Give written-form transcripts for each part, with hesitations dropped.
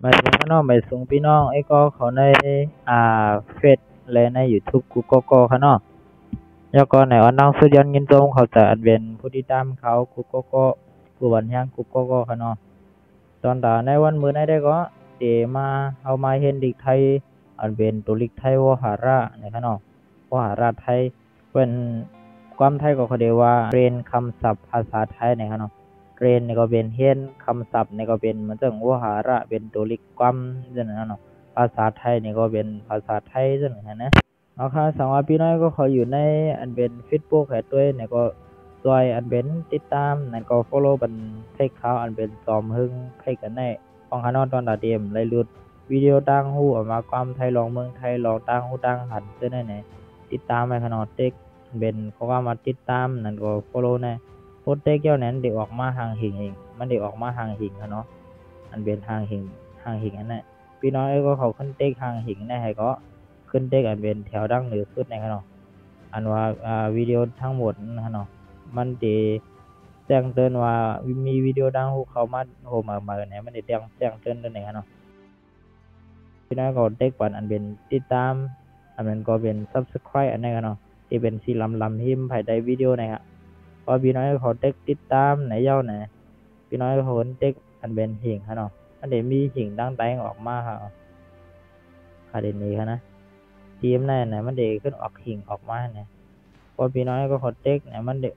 มาถึงข้างนอกไปส่งพี่น้องไอ้ก็เขาในเฟซและใน YouTube กูก็ข้างนอกแล้วก็ในออนนั่งสุดยันเงินตรงเขาจะอันเป็นผู้ที่ตามเขากูก็กูวันยังกูก็ข้างนอกตอนตาในวันมื้อในได้ก็เตมาเอามาเห็นเด็กไทยอันเป็นตัวเล็กไทยวหาระในข้างนอกวหาระไทยเป็นความไทยก็เขาเรียกว่าเรียนคำศัพท์ภาษาไทยในข้างนอกเรียนนี่ก็เป็นเฮียนคำศัพท์นี่ก็เป็นเหมือนจังวหาระเป็นตัวเล็กความจังนั้นเนาะภาษาไทยนี่ก็เป็นภาษาไทยจังนั้นนะเอาค่ะสังว่าพี่น้อยก็ขออยู่ในอันเป็น Facebook แห่ด้วยนี่ก็ซอยอันเป็นติดตามนั่นก็ follow เป็นเพจเขาอันเป็นซอมหึงเพจกันในของข้างนอกตอนดาเดียมไล่ลุดวิดีโอต่างหูออกมาความไทยลองเมืองไทยลองต่างหูต่างหันเจ้าไหนติดตามไปข้างนอกเด็กเป็นเขาว่ามาติดตามนั่นก็ follow นะโพสต์เด็กเจ้านั้นเด็กออกมาห่างหิงเองมันเด็กออกมาห่างหิงเนาะอันเป็นห่างหิงอันนั้นพี่น้อยก็เขาขึ้นเด็กห่างหิงนะให้ก็ขึ้นเด็กอันเป็นแถวดังเหนือสุดในข้างนอกอันว่าวิดีโอทั้งหมดข้างนอกมันจะแจ้งเตือนว่ามีวิดีโอดังหูเขามาโหมาเนี่ยมันจะแจ้งเตือนด้วยในข้างนอกพี่น้อยก็เด็กปันอันเป็นติดตามอันนั้นก็เป็น subscribe อันนั้นข้างนอกที่เป็นสีลำหิมภายในวิดีโอนะครับพอพี่น้อยเขาเด็กติดตามไหนเย้าไหนพี่น้อยเขาเด็กอันเป็นหิ่งข้างนอกอันเดี๋ยวมีหิ่งดังไตออกมาค่ะคดีนี้ค่ะนะทีมนั่นนะมันเด็กขึ้นออกหิ่งออกมาเนี่ยพอพี่น้อยก็เขาเด็กเนี่ยมันเด็ก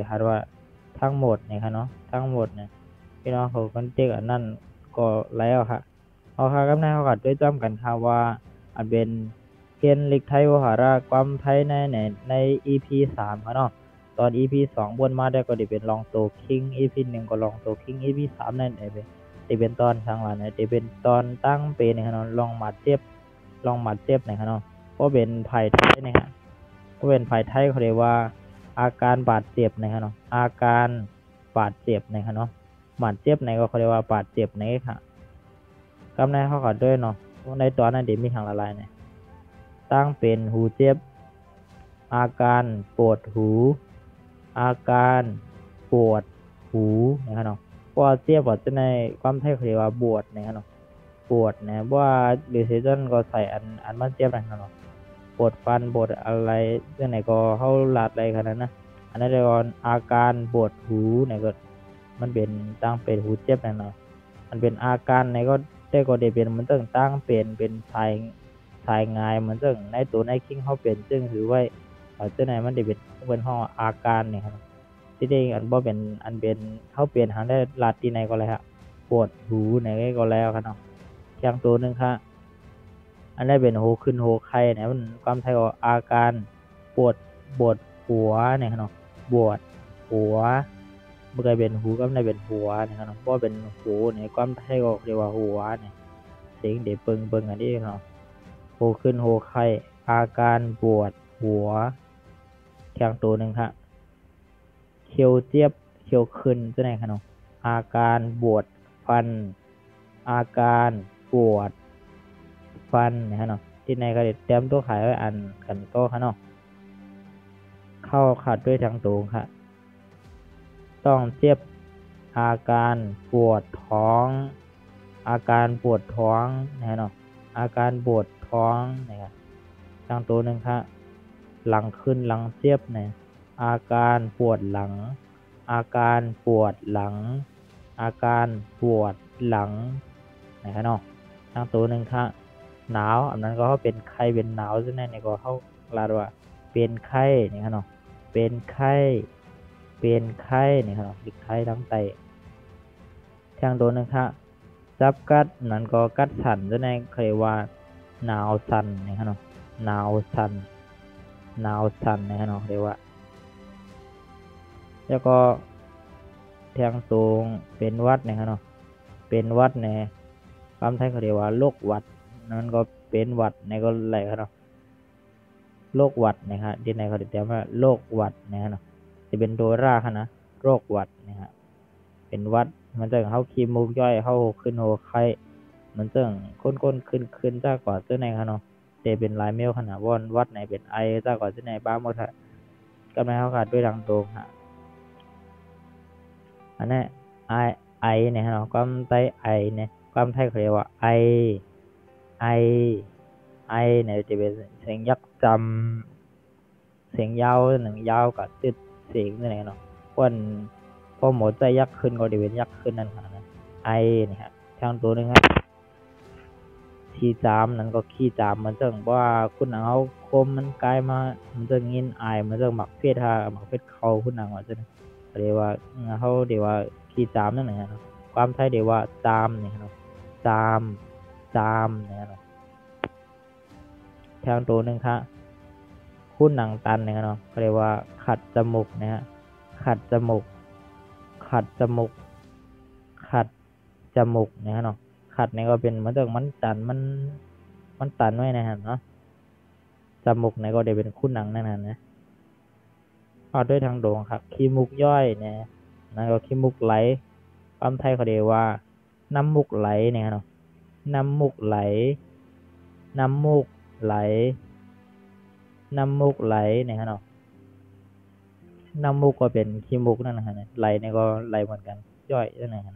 หาว่าทั้งหมดเนี่ยค่ะเนาะทั้งหมดเนี่ยพี่น้องเขาคนเด็กอันนั้นก็แล้วค่ะเอาค่ะกับนายเขากัดด้วยจ้ำกันค่ะว่าอันเป็นเกียนลิกไทยวหาระความไทยใน EP 3ค่ะเนาะตอน EP 2บนมาได้ก็ได้เป็นลองโตคิง EP 1ก็ลองโตคิง EP 3นั่นได้เป็นตอนทางหลังได้เป็นตอนตั้งเป็นเนี่ยค่ะเนาะลองมาเจ็บเนี่ยค่ะเนาะก็เป็นไผ่ไทยนะครับก็เป็นไผ่ไทยเขาเรียกว่าอาการบาดเจ็บนะครับเนาะอาการบาดเจ็บนะครับเนาะบาดเจ็บในก็เขาเรียกว่าบาดเจ็บในค่ะกำในเขาก็ด้วยเนาะในตอนนั้นเดี๋ยวมีทางละลายเนี่ยตั้งเป็นหูเจ็บอาการปวดหูอาการปวดหูนะครับเนาะปวดเจ็บปวดจะในความไทยเขาเรียกว่าบวดนะครับเนาะปวดนะว่าหรือเซจนก็ใส่อันมันเจ็บนะครับเนาะปวดฟันปวดอะไรเรื่องไหนก็เข้าหลาดอะไรขนาดนั้นนะอันนั้นเรียกว่าอาการปวดหูเนี่ยก็มันเป็นตั้งเป็นหูเจ็บนะเนาะมันเป็นอาการในก็ได้ก็ได้เป็นมันตั้งเป็นสายงายเหมือนซึ่งในตัวในคิงเขาเป็นซึ่งถือไว้เจ้าไหนมันได้เป็นห้องอาการเนี่ยครับที่ได้อันบ่เป็นอันเป็นเขาเปลี่ยนหาได้ลาดที่ไหนก็เลยครับปวดหูไหนก็แล้วครับเนาะอย่างตัวนึงครับอันนี้เป็นโหขึ้นโหไข้เนี่ยมันความไทยก็อาการปวดหัวเนี่ยครับเนาะปวดหัวเมื่อเป็นหูก็ได้เป็นหัวเนี่ยครับเนาะเพราะเป็นหูเนี่ยความไทยก็เรียกว่าหัวเนี่ยเสียงเดี๋ยวเปิงอันนี้เนาะโหขึ้นโหไข้อาการปวดหัวอย่างตัวหนึ่งครับเขียวเจี๊ยบเขียวขึ้นจะไหนครับเนาะอาการปวดฟันอาการปวดฟันนะเนาะที่ในกระเด็ดเตรียมตัวขายไว้อันกันก็ค่ะเนาะเข้าขัดด้วยทางตรงค่ะต้องเจ็บอาการปวดท้องอาการปวดท้องนะเนาะอาการปวดท้องนะครับทางตัวหนึ่งค่ะหลังขึ้นหลังเจ็บเนี่ยอาการปวดหลังอาการปวดหลังอาการปวดหลังนะครับเนาะทางตัวหนึ่งค่ะหนาวอันนั้นก็เขาเป็นไข้เป็นหนาวซึ่งนั่นเนี่ยก็เขาลาดว่าเป็นไข้เนี่ยครับเนาะเป็นไข้เนี่ยครับลิกไข้ทั้งไตทางตัวหนึ่งครับจับกัดนั้นก็กัดสั่นซึ่งนั่นเคยว่าหนาวสั่นเนี่ยครับเนาะหนาวสั่นนะครับเนาะเรียกว่าแล้วก็ทางตรงเป็นวัดเนี่ยครับเนาะเป็นวัดเนี่ยคำไทยเขาเรียกว่าโรคหวัดนั่นก็เป็นหวัดในก็ไหลครับเนาะโรคหวัดนะครับที่ในเขาเรียกว่าโรคหวัดนะครับเนาะจะเป็นตัวราค่ะนะโรคหวัดนะครับเป็นวัดมันจะเข้าคีมูกย่อยเข้าขึ้นโหไข้มันจะก้นขึ้นจ้ากว่าเจ้าในครับเนาะจะเป็นลายเมลขนาดวัดไหนเป็นไอจ้ากว่าเจ้าในบ้าหมดค่ะกำลังเขาขาดด้วยดังตรงฮะอันนี้ไอเนี่ยเนาะความไตไอเนี่ย ความไทยเขาเรียกว่าไอไอไอเนี่ยจะเป็นเสียงยักษ์จำเสียงยาวหนึ่งยาวกับติดเสียงนี่แหละเนาะวันพอหมดใจยักษ์ขึ้นก็จะเป็นยักษ์ขึ้นนั่นค่ะนะไอเนี่ยฮะทางตัวนึงครับขี้จามนั่นก็ขี้จามมันจึงว่าคุณหนังเขาคมมันกลายมามันจะงินไอมันจะหมักเพศฮาหมักเพศเขาคุณหนังว่าจะเรียกว่าเขาเรียกว่าขี้จามนั่นแหละความไทยเรียกว่าจามเนี่ยเนาะจามเนี่ยเนาะทางตัวนึงครับคุณหนังตันเนี่ยเนาะเขาเรียกว่าขัดจมูกนะฮะขัดจมูกขัดจมูกเนี่ยเนาะขัดเนี่ยก็เป็นเหมือนกับมันตันไว้นะฮะเนาะจมูกเนี่ยก็ได้เป็นคุณหนังนั่นนะเอาด้วยทางโด่งครับขี้มูกย่อยเนี่ยนั่นก็ขี้มูกไหลความไทยเขาเรียกว่าน้ำมูกไหลเนี่ยเนาะน้ำมูกไหลเนี่ยเนาะน้ำมูกก็เป็นขี้มูกนั่นนะฮะไหลเนี่ยก็ไหลเหมือนกันย่อยนั่นนะฮะ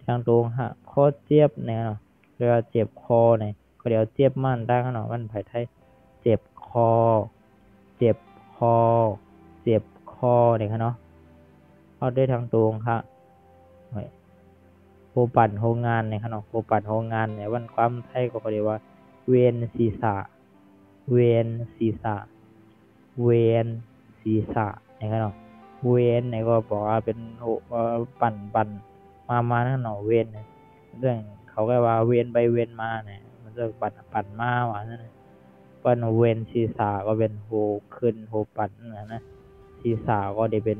ทางตรงฮะคอเจ็บเนี่ยเนาะเรียกว่าเจ็บคอเนี่ยก็เดี๋ยวเจ็บมันได้เนาะมันภายไทยเจ็บคอเนี่ยเนาะเอาได้ทางตรงค่ะโหปั่นโรงงานเนี่ยเนาะโหปั่นโรงงานเนี่ยวันความไทยก็เรียกว่าเวียนศีรษะเนี่ยเนาะเวนเนี่ยก็บอกว่าเป็นปั่นมานั่นเนาะเวนเรื่องเขาก็ว่าเวนไปเวนมาเนี่ยมันจะปั่นมาว่านั่นนะปั่นเวนศีรษะก็เป็นโหขึ้นโหปั่นนะศีรษะก็ได้เป็น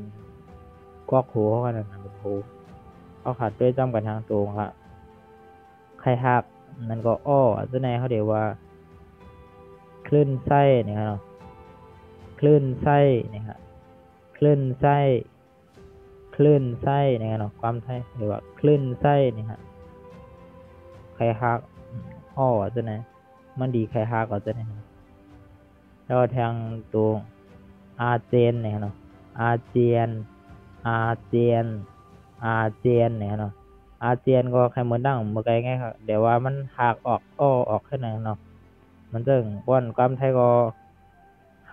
กอกโหเขากันนะเป็นโหเขาขาดด้วยจำกันทางตรงครับใครหักนั่นก็อ้อเจ้าในเขาเรียกว่าคลื่นไส้เนี่ยเนาะคลื่นไส้เนี่ยครับคลื่นไส้เนี่ยเนาะความไทยหรือว่าคลื่นไส้เนี่ยฮะใครฮักอ้อจะไหนมันดีใครฮักก็จะไหนแล้วทางตัวอาเจียนเนี่ยเนาะอาเจียนเนี่ยเนาะอาเจียนก็ใครเหมือนดังเมื่อไงไงครับเดี๋ยวว่ามันหักออกอ้อออกแค่ไหนเนาะมันจึงป้อนความไทยก็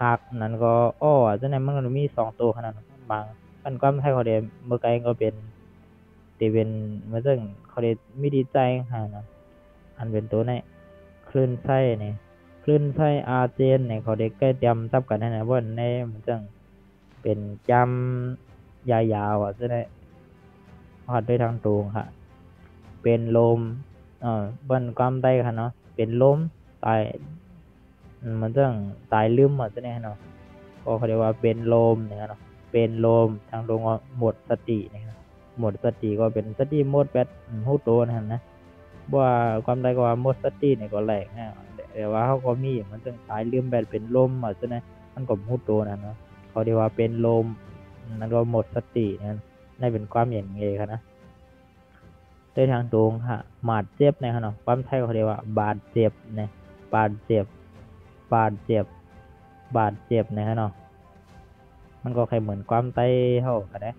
หักนั่นก็อ้อจะไหนมันก็มีสองตัวขนาดบางอันความไทยเขาเดียเมื่อไงก็เป็นตีเป็นมันจึงเขาเดียไม่ดีใจค่ะนะอันเป็นตัวนี้คลื่นไส้เนี่ยคลื่นไส้อาเจียนเนี่ยเขาเด็กใกล้จำทับกันนะว่าในมันจึงเป็นจำยาวๆจะได้พอดด้วยทางตรงค่ะเป็นลมบนความใต้ค่ะเนาะเป็นลมตายมันต้องตายลืมหมดจะได้เนาะก็เขาเรียกว่าเป็นลมเนี่ยเนาะเป็นลมทางตรงว่าหมดสติเนี่ยหมดสติก็เป็นสติหมดแบตหูโตนะว่าความใดก็ว่าหมดสติเนี่ยก็แหลกนะแต่ว่าเขาก็มีมันต้องตายลืมแบตเป็นลมอ่ะจะได้มันก็หูโตนะเนาะเขาเรียกว่าเป็นลมนั่นก็หมดสติเนี่ยได้เป็นความอย่างเงี้ยครับนะได้ทางตรงค่ะบาดเจ็บนะครับเนาะความไทยเขาเรียกว่าบาดเจ็บเนี่ยบาดเจ็บนะครับเนาะมันก็ใครเหมือนความไตเท่ากันนะ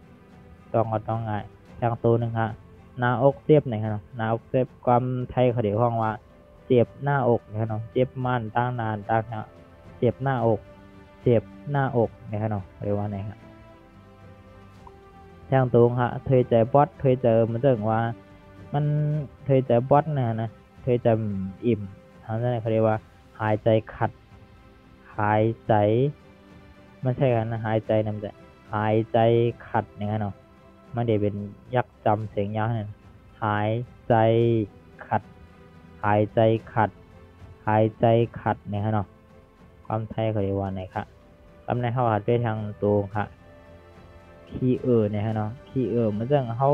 ต้องง่ายทางตัวหนึ่งฮะหน้าอกเจ็บนะครับเนาะหน้าอกเจ็บความไทยเขาเรียกว่าเจ็บหน้าอกนะครับเนาะเจ็บมันตั้งนานตั้งเนาะเจ็บหน้าอกนะครับเนาะเรียกว่าไงครับทางตรงฮะเคยเจอบอสเคยเจอมันเรื่องว่ามันเคยเจอบอสนะเคยเจออิ่มทางนั้นเขาเรียกว่าหายใจขัดหายใจไม่ใช่กันนะหายใจนำแต่หายใจขัดเนี่ยเนาะไม่ได้เป็นยักษ์จำเสียงยาวเนี่ยหายใจขัดเนี่ยเนาะความไทยเขาเรียกว่าไหนครับคำในเขาหัดด้วยทางตรงค่ะขี้เนี่ยฮะเนาะขี้มันจังเขา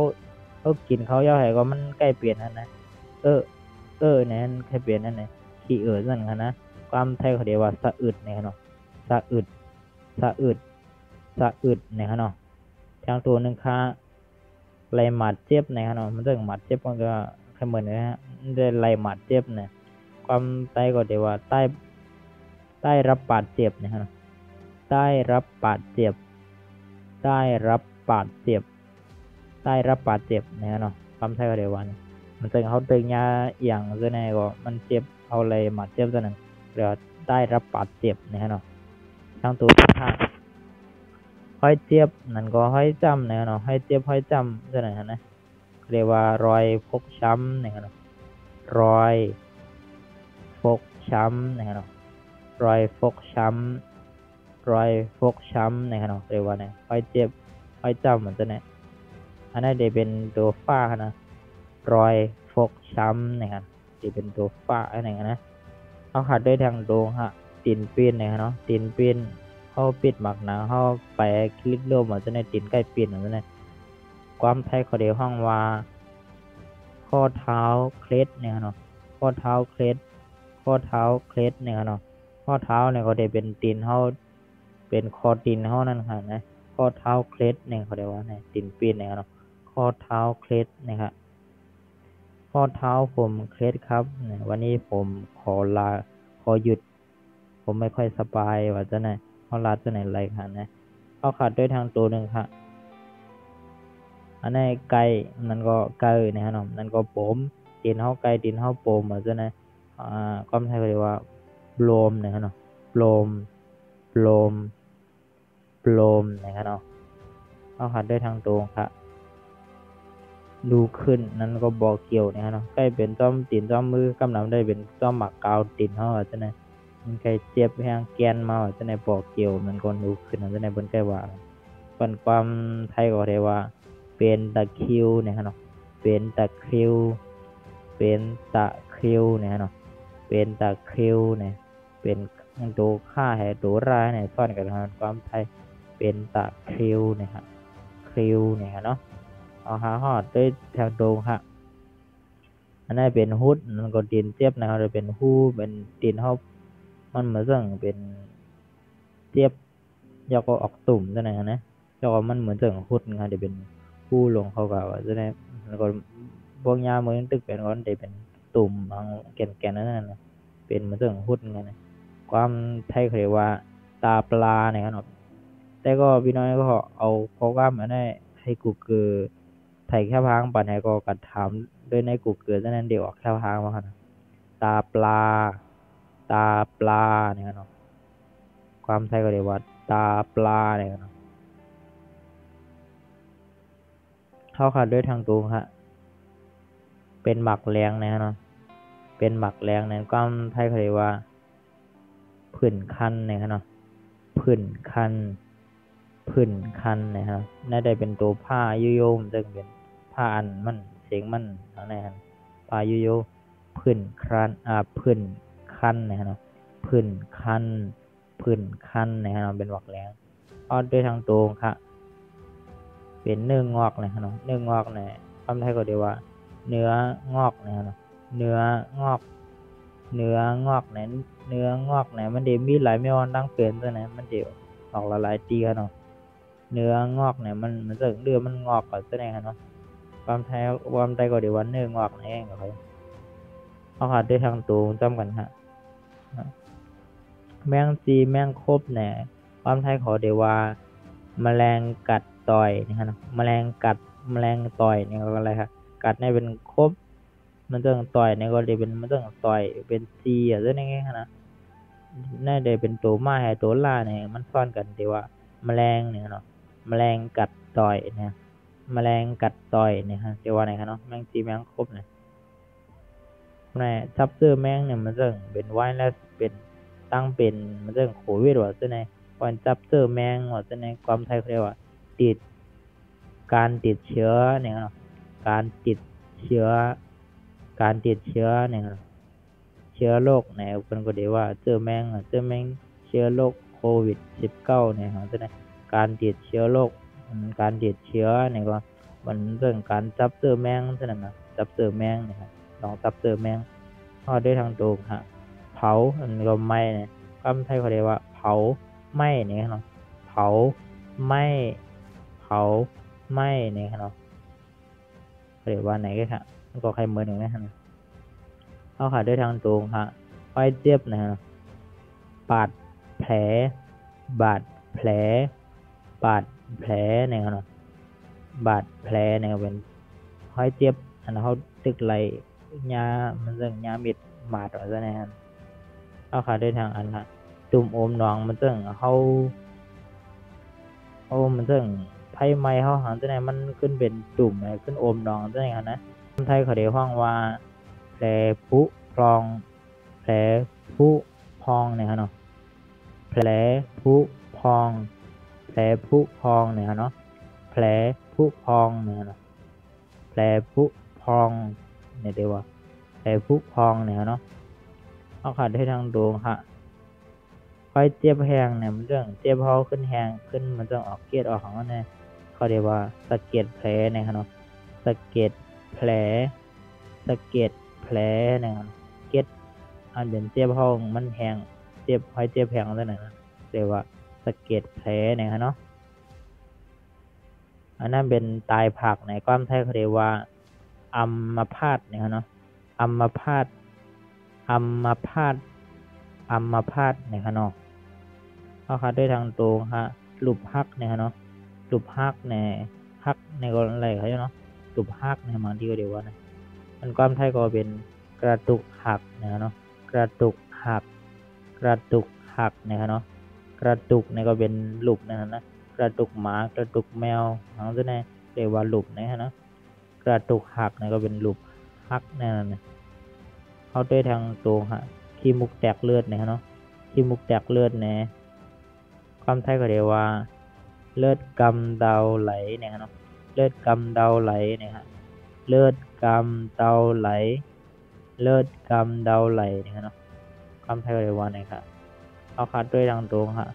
กินเขาย่อให้ก็มันใกล้เปลี่ยนนะเนี่ยใกล้เปลี่ยนนั่นน่ะขี้สั่นกันนะความไทยเขาเรียกว่าสะอึดเนี่ยเนาะสะอึดเนี่ยเนาะทางตัวนึงค่ะไหลหมัดเจ็บเนี่ยเนาะมันจังหมัดเจ็บมันก็แค่เหมือนนะฮะได้ไหลหมัดเจ็บเนี่ยความไทยก็เรียกว่าใต้รับบาดเจ็บเนี่ยเนาะใต้รับบาดเจ็บเนี่ยเนาะความไทยก็เรียกว่า มันซึ่งเขาตึงยาอย่างซะแน่ก็มันเจ็บเอาเลยมาเจ็บซะนั่นเดี๋ยวได้รับบาดเจ็บนะฮะเนาะทางตัวข้างห้อยเจ็บนั่นก็ห้อยจำนะฮะเนาะห้อยเจ็บห้อยจำซะนั่นฮะนะเรียกว่ารอยฟกช้ำนะฮะเนาะรอยฟกช้ำนะฮะเนาะรอยฟกช้ำรอยฟกช้ำนะฮะเนาะเรียกว่าเนี่ยห้อยเจ็บห้อยจำเหมือนจะเนี่ยอันนั้นจะเป็นตัวฝ้านะรอยฟกช้ำนะครับจะเป็นตัวฝ้าอะไรนะเขาขาดด้วยทางโดงฮะตีนปีนนะครับเนาะตีนปีนเขาปิดหมักหนาเขาไปคลิปโลมเหมือนจะในตีนใกล้ปีนเหมือนจะในความไทยเขาเดียวห้องว่าข้อเท้าเคล็ดเนี่ยเนาะข้อเท้าเคล็ดข้อเท้าเคล็ดเนี่ยเนาะข้อเท้าเนี่ยเขาเดียเป็นตีนเขาเป็นคอตีนเขานั่นค่ะนะข้อเท้าเคล็ดเนี่ยเขาเรียกว่าเนี่ยตีนปีนเนี่ยเนาะข้อเท้าเคล็ดนะครับข้อเท้าผมเคล็ดครับวันนี้ผมขอหยุดผมไม่ค่อยสบายว่าจะไหนเขาลาจะไหนอะไรค่ะนะเขาขาดด้วยทางตัวหนึ่งค่ะอันนี้ไก่นั่นก็ไก่นะฮะน้องนั่นก็ผมตีนเขาไก่ตีนเขาโปมว่าจะไหนก็ไม่ใช่เรียกว่าโปมนะฮะน้องโปมโปมโปมนะฮะน้องเขาขาดด้วยทางตรงค่ะดูขึ้นนั้นก็บอกเกี่ยวนะฮะเนาะใกล้เป็นต้อมตีนต้อมมือกำลังได้เป็นต้อมหมักกาวตีนเขาอาจจะในมันใครเจ็บแห้งแกนมาอาจจะในบอกเกี่ยวมันก็ดูขึ้นอาจจะในบนใกล้ว่าเป็นความไทยก็เรียกว่าเป็นตะคิวนะฮะเนาะเป็นตะคิวเป็นตะคิวนะฮะเนาะเป็นตะคิวเนี่ยเป็นตัวค่าแห่ตัวร้ายเนี่ยซ่อนกันความไทยเป็นตะคิวเนี่ยฮะคิวเนี่ยเนาะเอาหาหอดด้วยทางตรงค่ะอันนั้นเป็นฮุดมันก็ดินเทียบนะครับจะเป็นฮู้เป็นดินเขามันเหมือนสั่งเป็นเทียบยกก็ออกตุ่มนั่นนะยกมันเหมือนสั่งฮุดนะครับจะเป็นฮู้ลงเขาก็จะได้แล้วก็พวกยาเหมือนตึกเป็นก้อนจะเป็นตุ่มบางแก่นๆนั่นนะเป็นเหมือนสั่งฮุดไงนะความไทยเขาเรียกว่าตาปลาเนี่ยครับแต่ก็พี่น้อยก็เอาโปรแกรมมาได้ให้กูเกิดไทยแค่พังปัญหาก็กัดถามด้วยในกูเกิดนั้นเดี๋ยวออกแค่พังมาครับตาปลาตาปลาเนี่ยครับความไทยก็เรียกว่าตาปลาเนี่ยครับเข้าขัดด้วยทางตรงครับเป็นหมักแรงนะครับเป็นหมักแรงในความไทยก็เรียกว่าผื่นคันเนี่ยครับผื่นคันผื่นคันนะครับน่าจะเป็นตัวผ้ายุโยมซึ่งเป็นผ้าอันมันเสียงมันอะไรครับผ้ายุโยผื่นคันผื่นคันนะครับผื่นคันผื่นคันนะครับเป็นหวักแรงอ้อนด้วยทางตรงค่ะเป็นเนื้องอกนะครับเนื้องอกเนี่ยความไทยก็เรียกว่าเนื้องอกนะครับเนื้องอกเนื้องอกเนี่ยเนื้องอกเนี่ยมันเดี๋ยวมีหลายไม่วันตั้งเป็นตัวไหนมันเดี๋ยวออกหลายตีกันเนาะเนื้องอกเนี่ยมันจะเดือมันงอกก่อนตัวไหนกันเนาะความไทยก็เดี๋ยววันเนื้องอกนี่เองก็เลยเอาขาดด้วยทางตรงจำกันฮะแมงจีแมงคบเนี่ยความไทยขอเดี๋ยวว่าแมลงกัดต่อยนี่ฮะแมลงกัดแมลงต่อยนี่ก็อะไรครับกัดเนี่ยเป็นคบมันต้องต่อยเนี่ยก็เดี๋ยวเป็นมันต้องต่อยเป็นซีอ่ะเรื่องนี้นะน่าจะเป็นตัวไม้ตัวล่าเนี่ยมันซ่อนกันแต่ว่าแมลงเนี่ยเนาะแมลงกัดต่อยเนี่ยแมลงกัดต่อยเนี่ยฮะเดี๋ยวว่าไหนครับเนาะแมงจีแมงคบเนี่ยซับเซอร์แมงเนี่ยมันจะเป็นไวรัสเป็นตั้งเป็นมันจะโควิดว่าจะในก่อนซับเซอร์แมงว่าจะในความไทยเรียกว่าติดการติดเชื้อเนี่ยเนาะการติดเชื้อเนี่ยเชื้อโรคเนี่ยคนก็เรียกว่าเจอแมงเชื้อโรคโควิด-19เนี่ยจะในการติดเชื้อโรคการติดเชื้อเนี่ยก็มันเรื่องการซับเซอร์แมงเท่านั้นนะซับเซอร์แมงเนี่ยลองซับเซอร์แมงทอดได้ทางตรงฮะเผาอันก็ไหม้เนี่ยคำไทยเขาเรียกว่าเผาไหม้เนี่ยเนาะเผาไหม้เผาไหม้เนี่ยเนาะเรียกว่าไหนก็ค่ะก็ใครเหมือนหนึ่งนะฮะเข้าขาดด้วยทางตรงฮะไฟเจ็บนะฮะบาดแผลบาดแผลบาดแผลเนี่ยเนาะบาดแผลเนี่ยเป็นห้อยเจ็บ อันเขาตึกไหลยามันซึ่งยาเม็ดหมาดว่าซะแน่นเอาขาด้วยทางอันละตุ่มโอมหนองมันซึ่งเขามันซึ่งไผไหม้เขาหันจังได๋มันขึ้นเป็นตุ่มขึ้นโอมหนองจังได๋หั่นนะคนไทยเขาได้ฮ้องว่าแผลผุพองแผลผุพองเนี่ยครับเนาะแผลผุพองแผลผุพองเนี่ยครับเนาะแผลผุพองเนี่ยเนาะแผลผุพองเนี่ยเด้อว่าแผลผุพองเนี่ยเนาะเอาขาได้ทางโดงค่ะไฟเจ็บแฮงเนี่ยมันเรื่องเจ็บเฮาขึ้นแฮงขึ้นมันต้องออกเกล็ดออกของมันแน่เขาเรียกว่าสะเก็ดแผลเนี่ยครับเนาะสะเก็ดแผลสะเก็ดแผลเนี่ยครับเก็ดอันเป็นเจ็บเฮามันแฮงเจ็บไฟเจ็บแฮงจังได๋นะเรียกว่าสะเก็ดแผลเนี่ยครับเนาะอันนั้นเป็นตายผักในความไทยเขาเรียกว่าอัมพาตเนี่ยครับเนาะอัมพาตอัมพาตอัมพาตเนี่ยครับเนาะเอาขาด้วยทางตรงฮะลูบหักเนี่ยเนาะลูบหักเนี่ยหักในก็อะไรเขาเนาะลูบหักเนี่ยบางทีก็เรียกว่านะมันความไทยก็เป็นกระตุกหักเนี่ยเนาะกระตุกหักกระตุกหักเนี่ยเนาะกระตุกเนี่ยก็เป็นลูบนะกระตุกหมากระตุกแมวทั้งนั้นเนี่ยเรียกว่าลูบเนี่ยเนาะกระตุกหักเนี่ยก็เป็นลูบหักเนี่ยนะเอาด้วยทางตรงฮะขี้มุกแตกเลือดเนี่ยเนาะขี้มุกแตกเลือดเนี่ยความไทยก็เรียกว่าเลือดกำเดาไหลเนี่ยเนาะเลือดกำเดาไหลเนี่ยฮะเลือดกำเดาไหลเลือดกำเดาไหลเนี่ยเนาะความไทยก็เรียกว่าเนี่ยครับเอาคัดด้วยทางตรงฮะ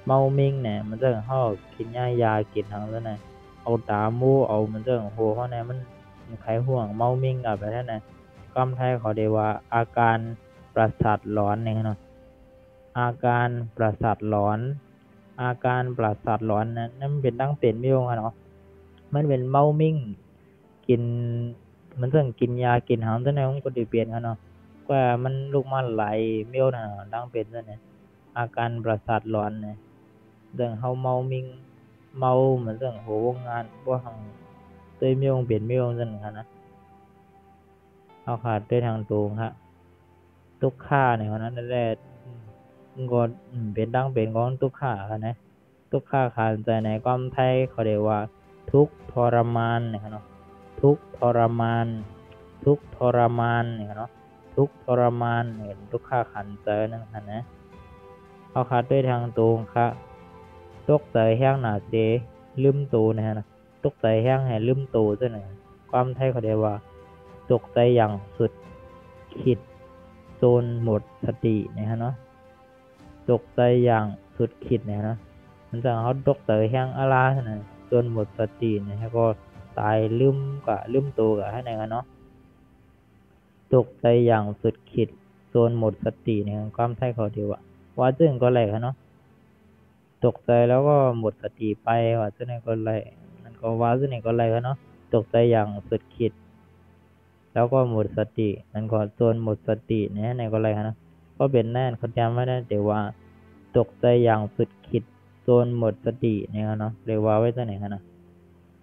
เมามิ่งเนี่ยมันจะเฮากินยากินทางนั้นน่ะเอาตามูเอามันจะโหเฮาเนี่ยมันไข้ห่วงเมามิ่งกับแบบนั้นน่ะความไทยเขาเรียกว่าอาการประสาทหลอนเนี่ยเนาะอาการประสาทหลอนอาการประสาทหลอนนั้นมันเป็นดังเป็นไม่ลงเนาะมันเป็นเมามิ่งกินมันซึ่งกินยากินหางตัวไหนมันก็ได้เปลี่ยนกันเนาะกว่ามันลูกมาไหลเมียวน่ะดังเป็นซะเนี่ยอาการประสาทหลอนเนี่ยเรื่องเฮาเมามิ่งเมาเหมือนเรื่องโหวงงานบ่หังตัวเมียวเปลี่ยนเมียวซั่นนะเอาขาดด้วยทางตรงฮะทุกข่าเนี่ยเท่านั้นแหละก็เป็นดังเป็นของทุกข่ากันนะทุกข่าขาดใจในความไทยเขาเรียกว่าทุกทรมานเนี่ยเนาะทุกทรมานทุกทรมานเนี่ยเนาะทุกทรมานเนี่ยทุกข่าขันใจนั่นค่ะนะเอาขาดด้วยทางตรงค่ะตกใจแห้งหนาเจลืมตูนะตกใจแห้งให้ลืมตูซะหน่อยความไทยเขาเรียกว่าตกใจอย่างสุดขีดจนหมดสตินะเนาะตกใจอย่างสุดขีดนะมันจะเขาตกใจแห้งอะไรนะจนหมดสตินะก็ตายลืมตัวกับให้ไหนกันเนาะตกใจอย่างสุดขีดจนหมดสติเนี่ยความไทยเขาเรียกว่าจึงก็แหลกเนาะตกใจแล้วก็หมดสติไปว่าจึงไหนก็แหลกมันก็ว่าจึงไหนก็แหลกเนาะตกใจอย่างสุดขีดแล้วก็หมดสตินั่นก็จนหมดสติเนี่ยในก็อะไรนะก็เป็นแน่นเขาจำไม่ได้แต่ว่าตกใจอย่างสุดขีดจนหมดสติเนี่ยเนาะเรียกว่าไว้ตัวไหนนะ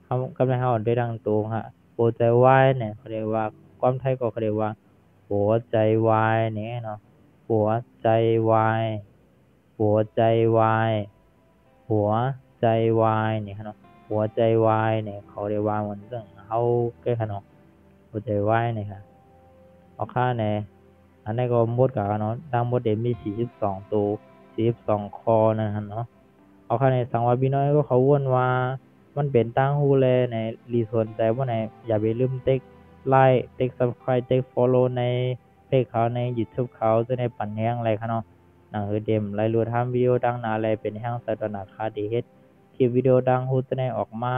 เขากำลังเขาได้ดังตรงฮะหัวใจวายเนี่ยเขาเรียกว่าความไทยก็เขาเรียกว่าหัวใจวายเนี่ยเนาะหัวใจวายหัวใจวายหัวใจวายเนี่ยเนาะหัวใจวายเนี่ยเขาเรียกว่าเหมือนเรื่องเขาแก้ขนมหัวใจวายเนี่ยค่ะเอาค่าเนี่ยอันนี้ก็มดกับเนาะดังมดเด่นมี42ตัว42คอนะฮะเนาะเอาค่าในสังวาพี่น้อยก็เขาวนว่ามันเป็นตั้งฮูแลในรีสนใจว่าไหนอย่าไปลืมเต็กไลค์เต็ก subscribe เต็ก follow ในเพจเขาใน YouTube เขาจะในปั่นแห้งอะไรค่ะเนาะหนังเต็มรายรู้ทำวิดีโอดังนาอะไรเป็นแห้งใส่ตนาคาดีเฮ็ดคลิปวิดีโอดังฮูจะในออกมา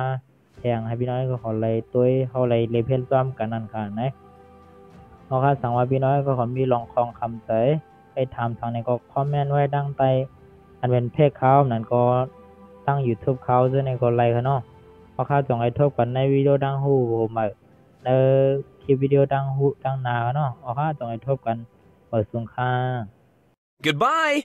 แทงให้พี่น้อยก็ขอเลยตัวเขาเลยเลเพนซ้อมกันนั่นค่ะนะเอาค่ะสังว่าพี่น้อยก็ขอมีลองคองคำใจให้ถามทางในก็คอมเมนต์ไว้ดังใต้อันเป็นเพจเขานั่นก็ตั้ง YouTube เขาซึ่งในก็ไลค์ค่ะเนาะเอาค่ะจงให้ทบกันในวิดีโอดังฮูมาในคลิปวิดีโอดังฮูดังนาเนาะเอาค่ะจงให้ทบกันเปิดสุงค่า Goodbye